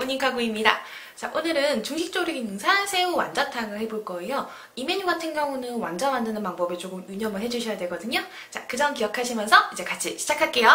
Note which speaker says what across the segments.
Speaker 1: 모닝카구입니다. 자, 오늘은 중식조리 기능사 새우 완자탕을 해볼 거예요. 이 메뉴 같은 경우는 완자 만드는 방법을 조금 유념을 해주셔야 되거든요. 자, 그 점 기억하시면서 이제 같이 시작할게요.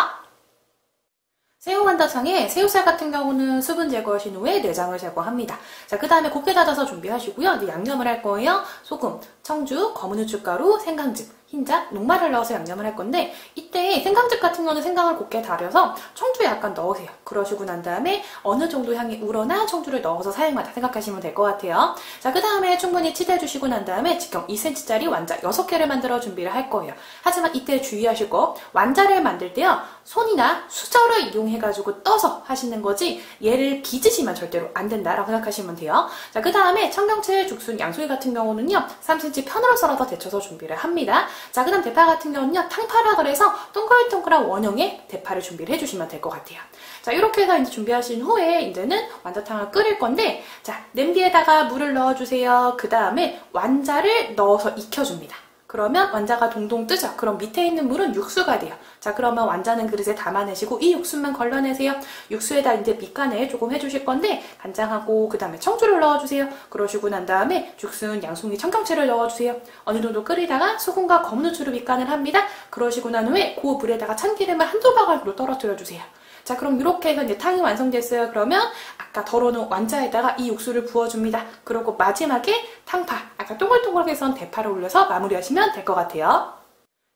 Speaker 1: 새우 완자탕에 새우살 같은 경우는 수분 제거하신 후에 내장을 제거합니다. 자, 그 다음에 곱게 다져서 준비하시고요. 이제 양념을 할 거예요. 소금, 청주, 검은 후춧가루, 생강즙, 흰자, 녹말을 넣어서 양념을 할 건데, 이때 생강즙 같은 경우는 생강을 곱게 달여서 청주 약간 넣으세요. 그러시고 난 다음에 어느 정도 향이 우러나 청주를 넣어서 사용하다 생각하시면 될 것 같아요. 자, 그 다음에 충분히 치대주시고 난 다음에 직경 2cm짜리 완자 6개를 만들어 준비를 할 거예요. 하지만 이때 주의하실 거, 완자를 만들 때요, 손이나 수저를 이용해가지고 떠서 하시는 거지 얘를 빚으시면 절대로 안 된다라고 생각하시면 돼요. 자, 그 다음에 청경채, 죽순, 양송이 같은 경우는요 3cm 편으로 썰어서 데쳐서 준비를 합니다. 자, 그 다음 대파 같은 경우는요 탕파라 그래서 동글동글한 원형의 대파를 준비를 해주시면 될 것 같아요. 자, 이렇게 해서 이제 준비하신 후에 이제는 완자탕을 끓일 건데, 자, 냄비에다가 물을 넣어주세요. 그 다음에 완자를 넣어서 익혀줍니다. 그러면 완자가 동동 뜨죠? 그럼 밑에 있는 물은 육수가 돼요. 자, 그러면 완자는 그릇에 담아내시고 이 육수만 걸러내세요. 육수에다 이제 밑간을 조금 해주실 건데, 간장하고 그 다음에 청주를 넣어주세요. 그러시고 난 다음에 죽순, 양송이, 청경채를 넣어주세요. 어느 정도 끓이다가 소금과 검은 후추로 밑간을 합니다. 그러시고 난 후에 그 물에다가 참기름을 한두 바가지로 떨어뜨려주세요. 자, 그럼 이렇게 해서 이제 탕이 완성됐어요. 그러면 아까 덜어놓은 완자에다가 이 육수를 부어줍니다. 그리고 마지막에 탕파, 아까 동글동글하게 썬 대파를 올려서 마무리하시면 될 것 같아요.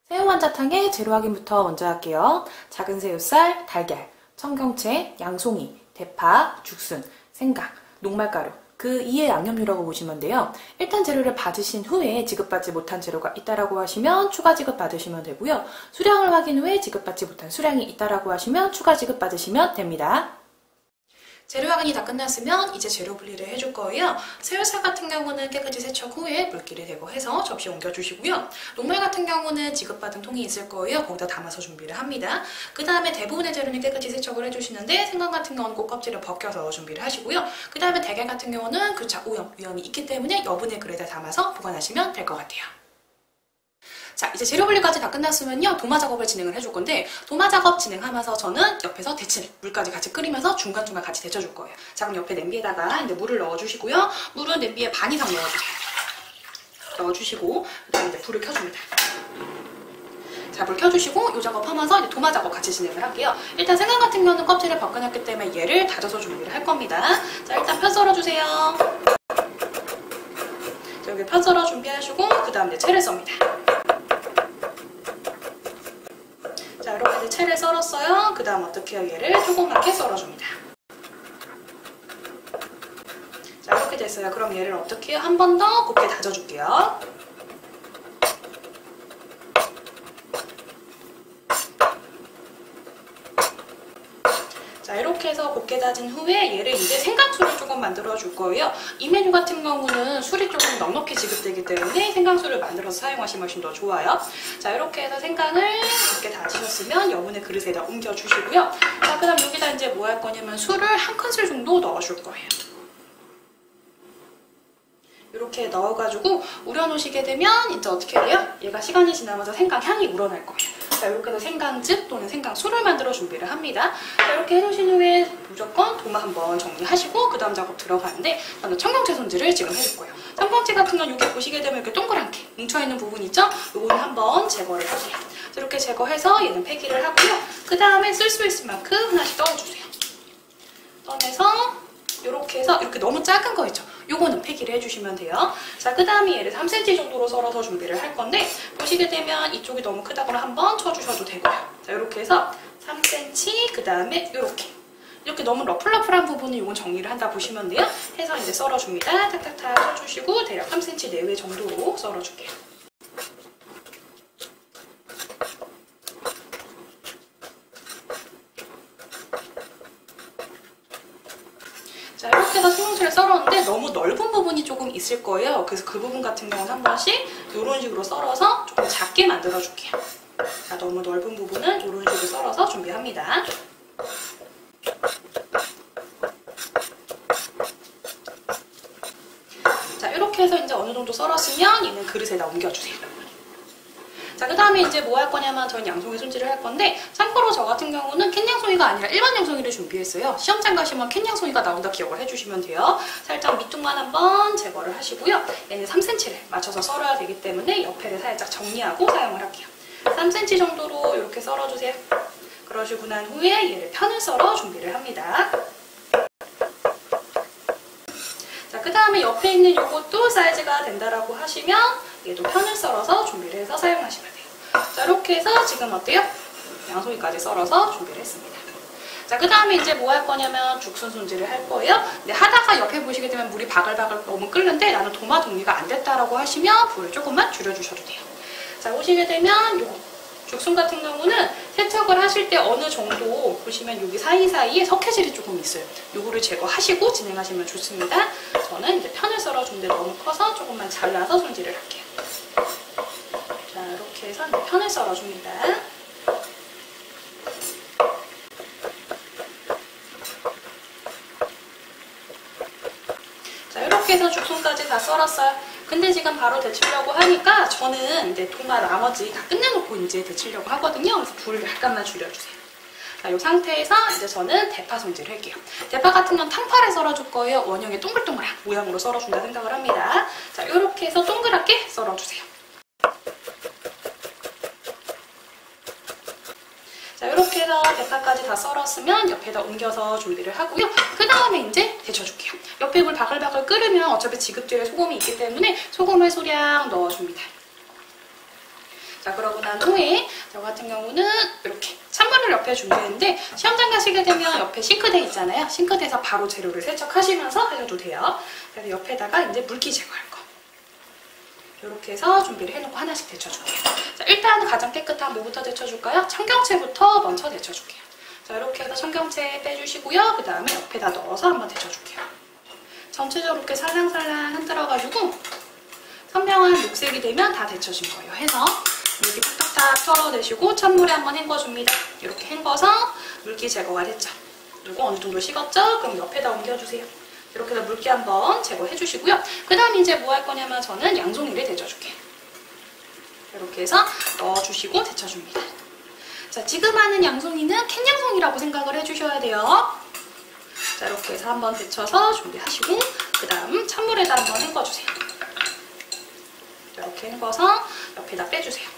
Speaker 1: 새우 완자탕의 재료 확인부터 먼저 할게요. 작은 새우살, 달걀, 청경채, 양송이, 대파, 죽순, 생강, 녹말가루, 그 2의 양념류라고 보시면 돼요. 일단 재료를 받으신 후에 지급받지 못한 재료가 있다라고 하시면 추가 지급 받으시면 되고요. 수량을 확인 후에 지급받지 못한 수량이 있다라고 하시면 추가 지급 받으시면 됩니다. 재료 확인이 다 끝났으면 이제 재료 분리를 해줄 거예요. 새우살 같은 경우는 깨끗이 세척 후에 물기를 제거해서 접시에 옮겨주시고요. 녹말 같은 경우는 지급받은 통이 있을 거예요. 거기다 담아서 준비를 합니다. 그 다음에 대부분의 재료는 깨끗이 세척을 해주시는데, 생강 같은 경우는 꼭껍질을 벗겨서 준비를 하시고요. 그 다음에 달걀 같은 경우는 교차 오염 위험이 있기 때문에 여분의 그릇에 담아서 보관하시면 될 것 같아요. 자, 이제 재료 분리까지 다 끝났으면요 도마 작업을 진행을 해줄 건데, 도마 작업 진행하면서 저는 옆에서 데칠 물까지 같이 끓이면서 중간중간 같이 데쳐줄 거예요. 자, 그럼 옆에 냄비에다가 이제 물을 넣어주시고요. 물은 냄비에 반 이상 넣어주세요. 넣어주시고 그다음에 이제 불을 켜줍니다. 자, 불 켜주시고 이 작업하면서 이제 도마 작업 같이 진행을 할게요. 일단 생강 같은 경우는 껍질을 벗겨냈기 때문에 얘를 다져서 준비를 할 겁니다. 자, 일단 편 썰어주세요. 자, 여기 편 썰어 준비하시고 그 다음 이제 채를 썹니다. 자, 이렇게 이제 채를 썰었어요. 그 다음 어떻게 해요? 얘를 조그맣게 썰어줍니다. 자, 이렇게 됐어요. 그럼 얘를 어떻게 해요? 한 번 더 곱게 다져줄게요. 자, 이렇게 해서 곱게 다진 후에 얘를 이제 생강술을 조금 만들어 줄 거예요. 이 메뉴 같은 경우는 술이 조금 넉넉히 지급되기 때문에 생강술을 만들어서 사용하시면 훨씬 더 좋아요. 자, 이렇게 해서 생강을 곱게 다지셨으면 여분의 그릇에다 옮겨주시고요. 자, 그 다음 여기다 이제 뭐 할 거냐면 술을 한 큰술 정도 넣어줄 거예요. 이렇게 넣어가지고 우려놓으시게 되면 이제 어떻게 해요? 얘가 시간이 지나면서 생강 향이 우러날 거예요. 자, 이렇게 해서 생강즙 또는 생강술을 만들어 준비를 합니다. 자, 이렇게 해놓으신 후에 무조건 도마 한번 정리하시고 그 다음 작업 들어가는데, 저는 청경채 손질을 지금 해줄 거예요. 청경채 같은 건 여기 보시게 되면 이렇게 동그랗게 뭉쳐있는 부분 있죠? 요거는 한번 제거를 할게요. 자, 이렇게 제거해서 얘는 폐기를 하고요. 그 다음에 쓸 수 있을 만큼 하나씩 떠주세요. 떠내서 이렇게 해서 이렇게 너무 작은 거 있죠? 요거는 폐기를 해주시면 돼요. 자, 그 다음에 얘를 3cm 정도로 썰어서 준비를 할 건데, 보시게 되면 이쪽이 너무 크다고 한번 쳐주셔도 되고요. 자, 이렇게 해서 3cm, 그 다음에 이렇게 너무 러플러플한 부분은 요건 정리를 한다 보시면 돼요. 해서 이제 썰어줍니다. 탁탁탁 쳐주시고 대략 3cm 내외 정도로 썰어줄게요. 자, 이렇게 해서 생강채를 썰었는데 너무 넓은 부분이 조금 있을 거예요. 그래서 그 부분 같은 경우는 한 번씩 이런 식으로 썰어서 조금 작게 만들어 줄게요. 자, 너무 넓은 부분은 이런 식으로 썰어서 준비합니다. 자, 이렇게 해서 이제 어느 정도 썰었으면 얘는 그릇에다 옮겨주세요.
Speaker 2: 자, 그 다음에 이제 뭐 할 거냐면 저는 양송이 손질을 할 건데, 참고로 저 같은 경우는 캔 양송이가 아니라 일반 양송이를 준비했어요. 시험장 가시면 캔 양송이가 나온다 기억을 해주시면 돼요. 살짝 밑둥만 한번 제거를 하시고요. 얘는 3cm를 맞춰서 썰어야 되기 때문에 옆에를 살짝 정리하고 사용을 할게요. 3cm 정도로 이렇게 썰어주세요. 그러시고 난 후에 얘를 편을 썰어 준비를 합니다. 자, 그 다음에 옆에 있는 요것도 사이즈가 된다라고 하시면 얘도 편을 썰어서 준비를 해서 사용하시면 돼요. 자, 이렇게 해서 지금 어때요? 양송이까지 썰어서 준비를 했습니다. 자, 그 다음에 이제 뭐 할 거냐면 죽순 손질을 할 거예요. 근데 하다가 옆에 보시게 되면 물이 바글바글 너무 끓는데 나는 도마 정리가 안 됐다라고 하시면 불을 조금만 줄여주셔도 돼요. 자, 보시게 되면 요거 죽순 같은 경우는 세척을 하실 때 어느 정도 보시면 여기 사이사이에 석회질이 조금 있어요. 요거를 제거하시고 진행하시면 좋습니다. 저는 이제 편을 썰어준데 너무 커서 조금만 잘라서 손질을 할게요. 자, 이렇게 해서 이제 편을 썰어줍니다. 자, 이렇게 해서 죽순까지 다 썰었어요. 근데 지금 바로 데치려고 하니까 저는 이제 도마 나머지 다 끝내놓고 이제 데치려고 하거든요. 그래서 불을 약간만 줄여주세요. 자, 이 상태에서 이제 저는 대파 손질을 할게요. 대파 같은 건 탕파를 썰어줄 거예요. 원형의 동글동글한 모양으로 썰어준다 생각을 합니다. 자, 이렇게 해서 동그랗게 썰어주세요. 자, 이렇게 해서 대파까지 다 썰었으면 옆에다 옮겨서 준비를 하고요. 그 다음에 이제 데쳐줄게요. 옆에 물 바글바글 끓으면 어차피 지급제에 소금이 있기 때문에 소금을 소량 넣어줍니다. 자, 그러고 난 후에 저 같은 경우는 이렇게 찬물을 옆에 준비했는데 시험장 가시게 되면 옆에 싱크대 있잖아요. 싱크대에서 바로 재료를 세척하시면서 하셔도 돼요. 그래서 옆에다가 이제 물기 제거할 거. 이렇게 해서 준비를 해놓고 하나씩 데쳐줄게요. 자, 일단 가장 깨끗한 뭐부터 데쳐줄까요? 청경채부터 먼저 데쳐줄게요. 자, 이렇게 해서 청경채 빼주시고요. 그 다음에 옆에다 넣어서 한번 데쳐줄게요. 전체적으로 이렇게 살랑살랑 흔들어가지고 선명한 녹색이 되면 다 데쳐진 거예요. 해서 이렇게 탁탁탁 털어내시고 찬물에 한번 헹궈줍니다. 이렇게 헹궈서 물기 제거가 됐죠. 그리고 어느 정도 식었죠? 그럼 옆에다 옮겨주세요. 이렇게 해서 물기 한번 제거해주시고요. 그 다음 이제 뭐 할 거냐면 저는 양송이를 데쳐줄게요. 이렇게 해서 넣어주시고 데쳐줍니다. 자, 지금 하는 양송이는 캔 양송이라고 생각을 해주셔야 돼요. 자, 이렇게 해서 한번 데쳐서 준비하시고 그 다음 찬물에다 한번 헹궈주세요. 이렇게 헹궈서 옆에다 빼주세요.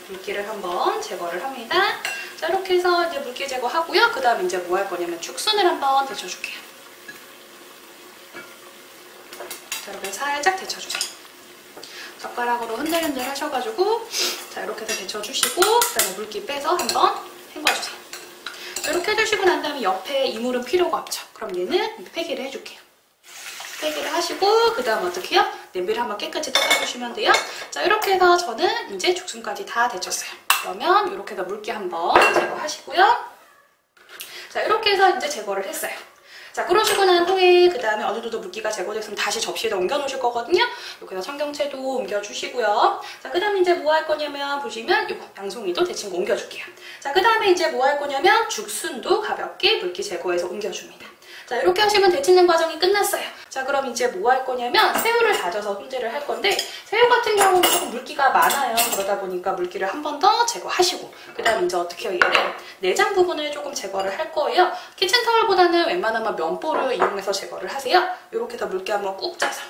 Speaker 2: 물기를 한번 제거를 합니다. 자, 이렇게 해서 이제 물기 제거하고요. 그 다음 이제 뭐 할 거냐면 죽순을 한번 데쳐줄게요. 자, 이렇게 살짝 데쳐주세요. 젓가락으로 흔들흔들 하셔가지고 자, 이렇게 해서 데쳐주시고 그 다음에 물기 빼서 한번 헹궈주세요. 이렇게 해주시고 난 다음에 옆에 이물은 필요가 없죠. 그럼 얘는 폐기를 해줄게요. 폐기를 하시고 그 다음 어떻게 해요? 냄비를 한번 깨끗이 닦아주시면 돼요. 자, 이렇게 해서 저는 이제 죽순까지 다 데쳤어요. 그러면 이렇게 해서 물기 한번 제거하시고요. 자, 이렇게 해서 이제 제거를 했어요. 자, 그러시고 난 후에 그 다음에 어느 정도 물기가 제거됐으면 다시 접시에다 옮겨 놓으실 거거든요. 이렇게 해서 청경채도 옮겨주시고요. 자, 그 다음에 이제 뭐 할 거냐면 보시면 이거 양송이도 데친 거 옮겨줄게요. 자, 그 다음에 이제 뭐 할 거냐면 죽순도 가볍게 물기 제거해서 옮겨줍니다. 자, 이렇게 하시면 데치는 과정이 끝났어요. 자, 그럼 이제 뭐 할 거냐면 새우를 다져서 손질을 할 건데 새우 같은 경우는 조금 물기가 많아요. 그러다 보니까 물기를 한 번 더 제거하시고 그 다음 이제 어떻게 해요? 얘를 내장 부분을 조금 제거를 할 거예요. 키친타월보다는 웬만하면 면보를 이용해서 제거를 하세요. 이렇게 해서 물기 한번 꾹 짜서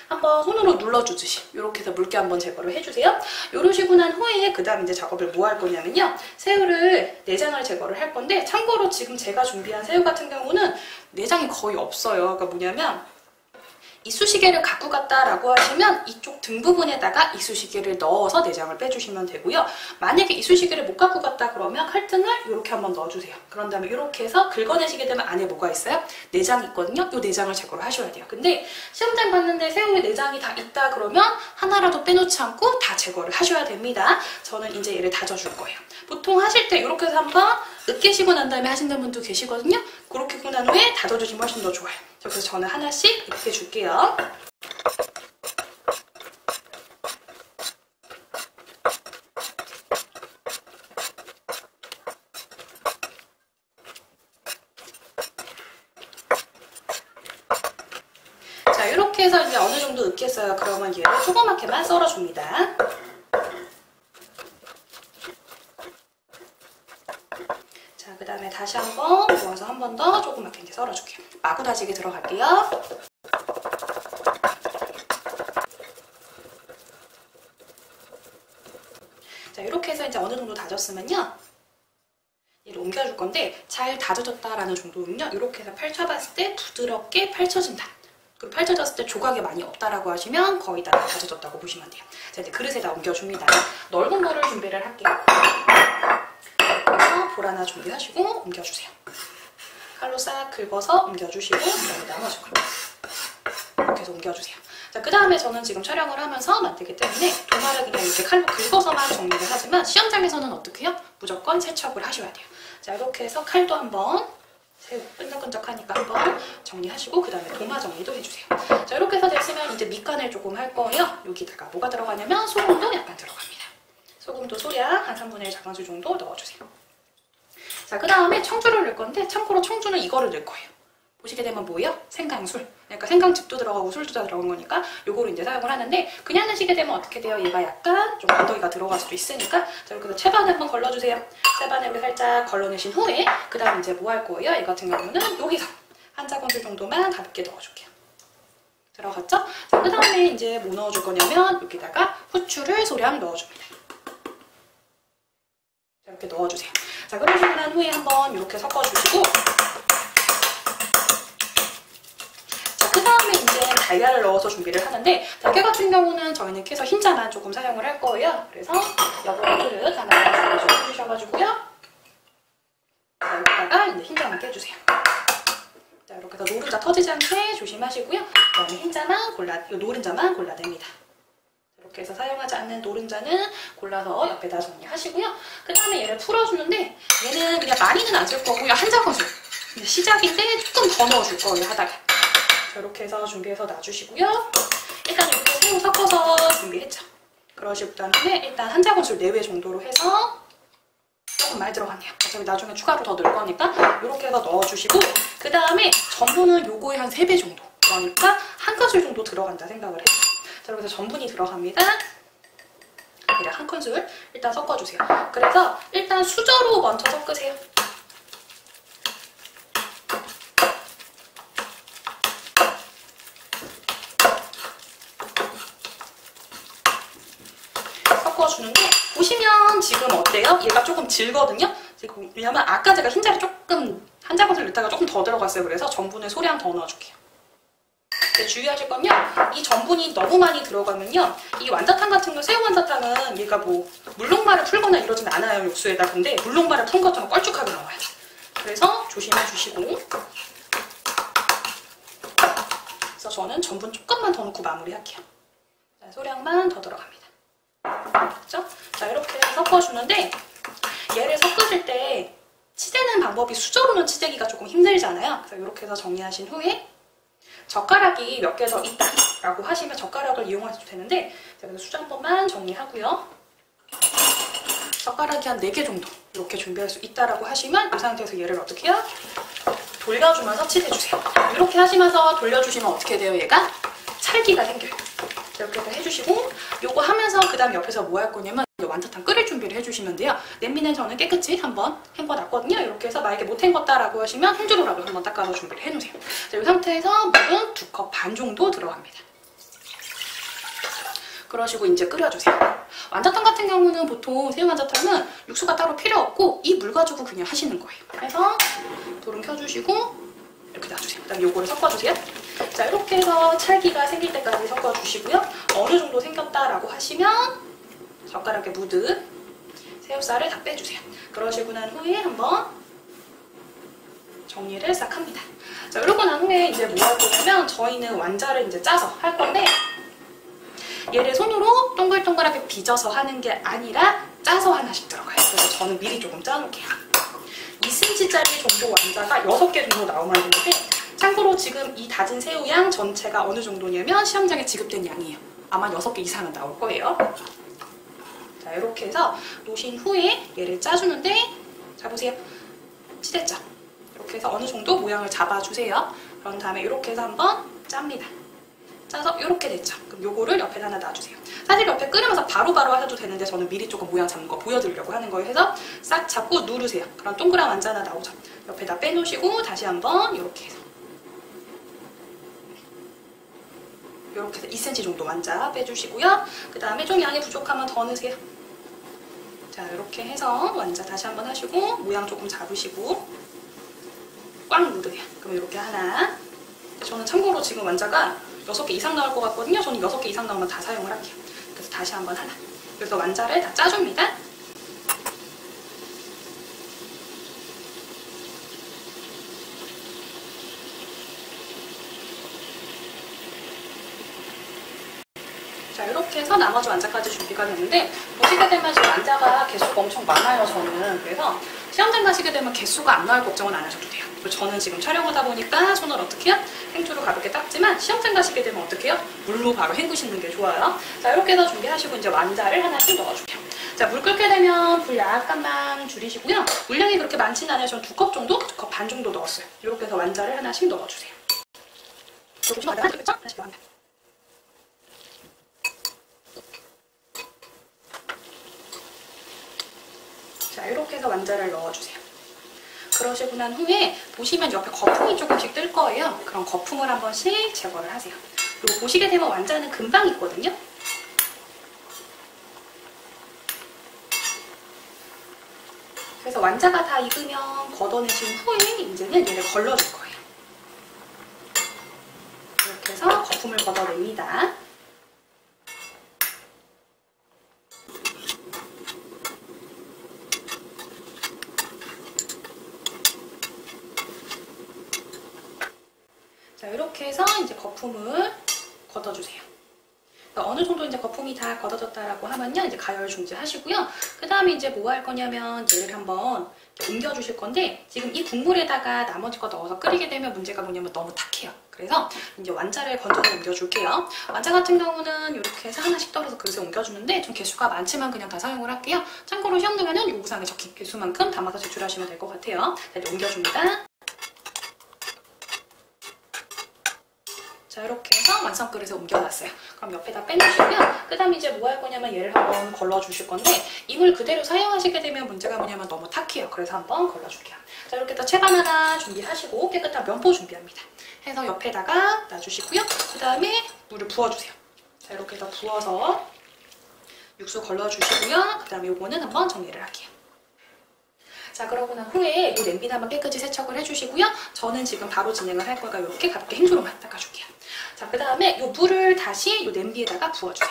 Speaker 2: 한번 손으로 눌러주듯이 이렇게 해서 물기 한번 제거를 해주세요. 이러시고 난 후에 그 다음 이제 작업을 뭐 할 거냐면요. 새우를 내장을 제거를 할 건데 참고로 지금 제가 준비한 새우 같은 경우는 내장이 거의 없어요. 그러니까 뭐냐면 이쑤시개를 갖고 갔다라고 하시면 이쪽 등 부분에다가 이쑤시개를 넣어서 내장을 빼주시면 되고요. 만약에 이쑤시개를 못 갖고 갔다 그러면 칼등을 이렇게 한번 넣어주세요. 그런 다음에 이렇게 해서 긁어내시게 되면 안에 뭐가 있어요? 내장이 있거든요. 이 내장을 제거를 하셔야 돼요. 근데 시험장 봤는데 새우에 내장이 다 있다 그러면 하나라도 빼놓지 않고 다 제거를 하셔야 됩니다. 저는 이제 얘를 다져줄 거예요. 보통 하실 때 이렇게 해서 한번 으깨시고 난 다음에 하시는 분도 계시거든요. 그렇게 하고 난 후에 다져주시면 훨씬 더 좋아요. 그래서 저는 하나씩 이렇게 줄게요. 자, 이렇게 이렇게 해서 이제 어느 정도 익겠어요. 그러면 얘를 조그맣게만 썰어줍니다. 자, 그 다음에 다시 한번 모아서 한 번 더 조그맣게 이제 썰어줄게요. 마구 다지기 들어갈게요. 자, 이렇게 해서 이제 어느 정도 다졌으면요. 얘를 옮겨줄 건데 잘 다져졌다라는 정도는요. 이렇게 해서 펼쳐봤을 때 부드럽게 펼쳐진다. 그리고 펼쳐졌을 때 조각이 많이 없다라고 하시면 거의 다 다져졌다고 보시면 돼요. 자, 이제 그릇에다 옮겨줍니다. 넓은 볼을 준비를 할게요. 그래서 볼 하나 준비하시고 옮겨주세요. 칼로 싹 긁어서 옮겨주시고 그다음에 나머지 걸 이렇게 해서 옮겨주세요. 자, 그 다음에 저는 지금 촬영을 하면서 만들기 때문에 도마를 그냥 이렇게 칼로 긁어서만 정리를 하지만 시험장에서는 어떻게 해요? 무조건 세척을 하셔야 돼요. 자, 이렇게 해서 칼도 한번 새우 끈적끈적하니까 한번 정리하시고 그 다음에 도마 정리도 해주세요. 자, 이렇게 해서 됐으면 이제 밑간을 조금 할 거예요. 여기다가 뭐가 들어가냐면 소금도 약간 들어갑니다. 소금도 소량 한 3분의 1 작은술 정도 넣어주세요. 자, 그 다음에 청주를 넣을 건데 참고로 청주는 이거를 넣을 거예요. 보시게 되면 뭐예요? 생강술. 그러니까 생강즙도 들어가고 술도 다 들어간 거니까 요거를 이제 사용을 하는데 그냥 넣으시게 되면 어떻게 돼요? 얘가 약간 좀 건더기가 들어갈 수도 있으니까 자, 이렇게 해서 채반을 한번 걸러주세요. 채반에 이렇게 살짝 걸러내신 후에 그 다음 이제 뭐 할 거예요? 이 같은 경우는 여기서 한 작은술 정도만 가볍게 넣어줄게요. 들어갔죠? 자, 그 다음에 이제 뭐 넣어줄 거냐면 여기다가 후추를 소량 넣어줍니다. 자, 이렇게 넣어주세요. 자, 그러시고 난 후에 한번 이렇게 섞어주시고 그 다음에 이제 달걀을 넣어서 준비를 하는데 달걀 같은 경우는 저희는 캐서 흰자만 조금 사용을 할 거예요. 그래서 여보의 그릇 하나 준비해주셔가지고요. 자, 여기다가 이제 흰자만 깨주세요. 자, 이렇게 해서 노른자 터지지 않게 조심하시고요. 그 다음에 흰자만 이 노른자만 골라냅니다. 이렇게 해서 사용하지 않는 노른자는 골라서 옆에다 정리하시고요. 그 다음에 얘를 풀어주는데 얘는 그냥 많이는 안 쓸 거고요. 한 작은술. 시작인데 조금 더 넣어줄 거예요, 하다가. 자, 이렇게 해서 준비해서 놔주시고요. 일단 이렇게 새우 섞어서 준비했죠. 그러시고 다음에 일단 한 작은술 내외 정도로 해서 조금 많이 들어갔네요. 어차피 나중에 추가로 더 넣을 거니까 이렇게 해서 넣어주시고 그 다음에 전분은 요거의 한 3배 정도. 그러니까 한 큰술 정도 들어간다 생각을 해요. 자, 이렇게 해서 전분이 들어갑니다. 대략 한 큰술 일단 섞어주세요. 그래서 일단 수저로 먼저 섞으세요. 섞어주는데 보시면 지금 어때요? 얘가 조금 질거든요? 지금 왜냐면 아까 제가 흰자를 조금 한 작은술 넣다가 조금 더 들어갔어요. 그래서 전분을 소량 더 넣어줄게요. 근데 주의하실 건요, 이 전분이 너무 많이 들어가면요, 이 완자탕 같은 거, 새우 완자탕은 얘가 뭐 물녹말을 풀거나 이러진 않아요, 육수에다. 근데 물녹말을 푼 것처럼 껄쭉하게 나와요. 그래서 조심해 주시고. 그래서 저는 전분 조금만 더 넣고 마무리할게요. 자, 소량만 더 들어갑니다. 그렇죠? 자, 이렇게 섞어주는데 얘를 섞으실 때 치대는 방법이 수저로는 치대기가 조금 힘들잖아요. 그래서 이렇게 해서 정리하신 후에 젓가락이 몇 개 더 있다 라고 하시면 젓가락을 이용하셔도 되는데 제가 수저 한 번만 정리하고요. 젓가락이 한 4개 정도 이렇게 준비할 수 있다라고 하시면 이 상태에서 얘를 어떻게 해요? 돌려주면서 치대주세요. 이렇게 하시면서 돌려주시면 어떻게 돼요? 얘가 찰기가 생겨요. 이렇게 해주시고 요거 하면서 그 다음 옆에서 뭐 할 거냐면 완자탕 끓일 준비를 해주시면 돼요. 냄비는 저는 깨끗이 한번 헹궈놨거든요. 이렇게 해서 만약에 못 헹궜다라고 하시면 손주로라도 한번 닦아서 준비를 해놓으세요. 자, 이 상태에서 물은 2컵 반 정도 들어갑니다. 그러시고 이제 끓여주세요. 완자탕 같은 경우는 보통 새우 완자탕은 육수가 따로 필요 없고 이 물 가지고 그냥 하시는 거예요. 그래서 불은 켜주시고 이렇게 놔주세요. 그다음 요거를 섞어주세요. 자, 이렇게 해서 찰기가 생길 때까지 섞어주시고요. 어느 정도 생겼다라고 하시면 젓가락에 묻은 새우살을 다 빼주세요. 그러시고 난 후에 한번 정리를 싹 합니다. 자, 이러고 난 후에 이제 뭐 할 거냐면 저희는 완자를 이제 짜서 할 건데 얘를 손으로 동글동글하게 빚어서 하는 게 아니라 짜서 하나씩 들어가요. 그래서 저는 미리 조금 짜놓을게요. 2cm짜리 정도 완자가 6개 정도 나오면 되는데 참고로 지금 이 다진 새우 양 전체가 어느 정도냐면 시험장에 지급된 양이에요. 아마 6개 이상은 나올 거예요. 자, 이렇게 해서 놓으신 후에 얘를 짜주는데 자, 보세요. 치댔죠? 이렇게 해서 어느 정도 모양을 잡아주세요. 그런 다음에 이렇게 해서 한번 짭니다. 짜서 이렇게 됐죠. 그럼 요거를 옆에 하나 놔주세요. 사실 옆에 끓이면서 바로바로 하셔도 되는데 저는 미리 조금 모양 잡는 거 보여드리려고 하는 거예요. 해서 싹 잡고 누르세요. 그럼 동그란 완자 하나 나오죠. 옆에다 빼놓으시고 다시 한번 이렇게 해서 이렇게 해서 2cm 정도 완자 빼주시고요. 그 다음에 좀 양이 부족하면 더 넣으세요. 자, 이렇게 해서 완자 다시 한번 하시고 모양 조금 잡으시고 꽉 누르세요. 그럼 이렇게 하나. 저는 참고로 지금 완자가 6개 이상 나올 것 같거든요. 저는 6개 이상 나오면 다 사용을 할게요. 그래서 다시 한번 하나. 그래서 완자를 다 짜줍니다. 자, 이렇게 해서 나머지 완자까지 준비가 됐는데 보시게 되면 지금 완자가 개수가 엄청 많아요. 저는 그래서 시험장 가시게 되면 개수가 안 나올 걱정은 안 하셔도 돼요. 저는 지금 촬영하다 보니까 손을 어떻게 해요? 행주로 가볍게 닦지만 시험장 가시게 되면 어떻게 해요? 물로 바로 헹구시는 게 좋아요. 자, 이렇게 해서 준비하시고 이제 완자를 하나씩 넣어줄게요. 자, 물 끓게 되면 불 약간만 줄이시고요. 물량이 그렇게 많지는 않아요. 저는 2컵 정도? 2컵 반 정도 넣었어요. 이렇게 해서 완자를 하나씩 넣어주세요. 이렇게 완자 하나씩 하나씩 넣어요. 자, 이렇게 해서 완자를 넣어주세요. 그러시고 난 후에 보시면 옆에 거품이 조금씩 뜰 거예요. 그럼 거품을 한 번씩 제거를 하세요. 그리고 보시게 되면 완자는 금방 익거든요. 그래서 완자가 다 익으면 걷어내신 후에 이제는 얘를 걸러줄 거예요. 이렇게 해서 거품을 걷어냅니다. 자, 이렇게 해서 이제 거품을 걷어주세요. 어느 정도 이제 거품이 다 걷어졌다라고 하면요, 이제 가열 중지하시고요. 그 다음에 이제 뭐 할 거냐면 얘를 한번 옮겨주실 건데 지금 이 국물에다가 나머지 거 넣어서 끓이게 되면 문제가 뭐냐면 너무 탁해요. 그래서 이제 완자를 건져서 옮겨줄게요. 완자 같은 경우는 이렇게 해서 하나씩 떨어서 그릇에 옮겨주는데 좀 개수가 많지만 그냥 다 사용을 할게요. 참고로 시험 등에는 요구사항에 적힌 개수만큼 담아서 제출하시면 될 것 같아요. 자, 이제 옮겨줍니다. 자, 이렇게 해서 완성 그릇에 옮겨놨어요. 그럼 옆에다 빼놓으시고요. 그 다음에 이제 뭐 할 거냐면 얘를 한번 걸러주실 건데 이 물 그대로 사용하시게 되면 문제가 뭐냐면 너무 탁해요. 그래서 한번 걸러줄게요. 자, 이렇게 또 채반 하나 준비하시고 깨끗한 면포 준비합니다. 해서 옆에다가 놔주시고요. 그 다음에 물을 부어주세요. 자, 이렇게 해서 부어서 육수 걸러주시고요. 그 다음에 요거는 한번 정리를 할게요. 자, 그러고 난 후에 이 냄비는 한번 깨끗이 세척을 해주시고요. 저는 지금 바로 진행을 할 거니까 이렇게 가볍게 행주로만 닦아줄게요. 자, 그 다음에 이 물을 다시 이 냄비에다가 부어주세요.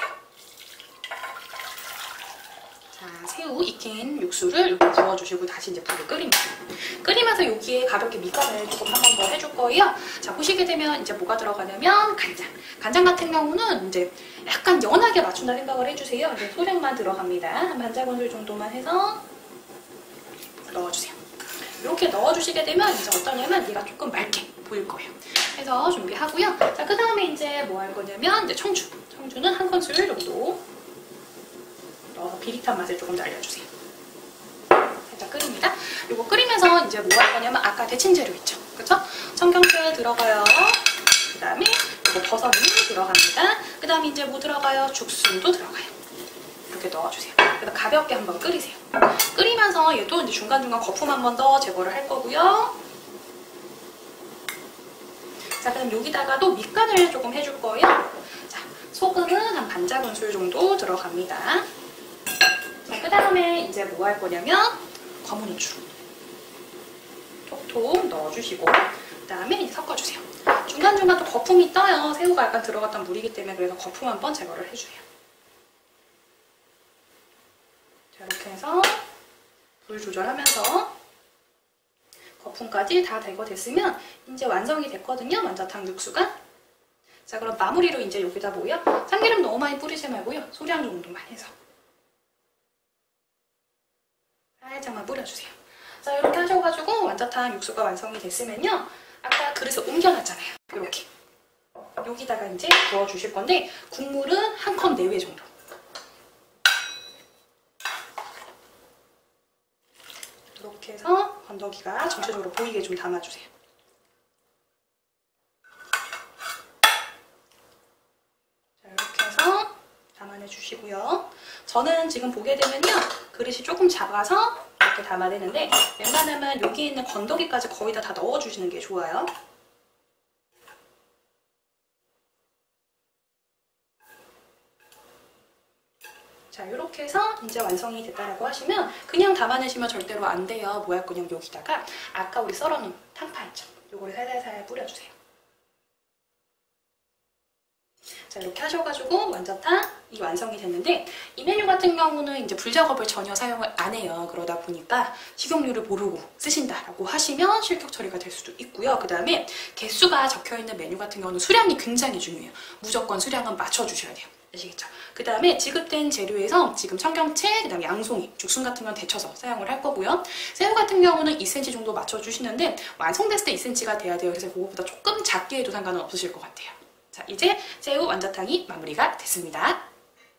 Speaker 2: 자, 새우 익힌 육수를 이렇게 부어주시고 다시 이제 불을 끓입니다. 끓이면서 여기에 가볍게 밑간을 조금 한 번 더 해줄 거예요. 자, 보시게 되면 이제 뭐가 들어가냐면 간장. 간장 같은 경우는 이제 약간 연하게 맞춘다 생각을 해주세요. 이제 소량만 들어갑니다. 한 반작원술 정도만 해서 넣어주세요. 이렇게 넣어주시게 되면 이제 어떠냐면 얘가 조금 맑게 보일 거예요. 해서 준비하고요. 자, 그 다음에 이제 뭐 할 거냐면 이제 청주. 청주는 한 큰술 정도 넣어서 비릿한 맛을 조금 날려주세요. 살짝 끓입니다. 이거 끓이면서 이제 뭐 할 거냐면 아까 데친 재료 있죠? 그쵸? 청경채 들어가요. 그 다음에 이거 버섯이 들어갑니다. 그 다음에 이제 뭐 들어가요? 죽순도 들어가요. 이렇게 넣어주세요. 그래서 가볍게 한번 끓이세요. 끓이면서 얘도 이제 중간중간 거품 한 번 더 제거를 할 거고요. 자, 그럼 여기다가도 밑간을 조금 해줄 거예요. 자, 소금은 한 반작은술 정도 들어갑니다. 자, 그 다음에 이제 뭐 할 거냐면 검은 후추 톡톡 넣어주시고 그 다음에 이제 섞어주세요. 중간중간 또 거품이 떠요. 새우가 약간 들어갔던 물이기 때문에 그래서 거품 한번 제거를 해주세요. 자, 이렇게 해서 불 조절하면서 거품까지 다 제거됐으면 이제 완성이 됐거든요. 완자탕 육수가. 자, 그럼 마무리로 이제 여기다 뭐요? 참기름 너무 많이 뿌리지 말고요. 소량 정도만 해서 살짝만 뿌려주세요. 자, 이렇게 하셔가지고 완자탕 육수가 완성이 됐으면요. 아까 그릇에 옮겨놨잖아요. 이렇게 여기다가 이제 부어주실 건데 국물은 한 컵 내외 정도. 이렇게 해서 건더기가 전체적으로 보이게 좀 담아주세요. 주시고요. 저는 지금 보게 되면요. 그릇이 조금 작아서 이렇게 담아내는데 웬만하면 여기 있는 건더기까지 거의 다 넣어주시는 게 좋아요. 자, 이렇게 해서 이제 완성이 됐다라고 하시면 그냥 담아내시면 절대로 안 돼요. 뭐 할 거냐면 여기다가 아까 우리 썰어놓은 탕파 있죠? 요거를 살살살 뿌려주세요. 자, 이렇게 하셔가지고 완자탕이 완성이 됐는데 이 메뉴 같은 경우는 이제 불작업을 전혀 사용을 안 해요. 그러다 보니까 식용유를 모르고 쓰신다라고 하시면 실격 처리가 될 수도 있고요. 그 다음에 개수가 적혀있는 메뉴 같은 경우는 수량이 굉장히 중요해요. 무조건 수량은 맞춰주셔야 돼요. 아시겠죠? 그 다음에 지급된 재료에서 지금 청경채, 그 다음에 양송이, 죽순 같은 건 데쳐서 사용을 할 거고요. 새우 같은 경우는 2cm 정도 맞춰주시는데 완성됐을 때 2cm가 돼야 돼요. 그래서 그거보다 조금 작게 해도 상관은 없으실 것 같아요. 자, 이제 새우 완자탕이 마무리가 됐습니다.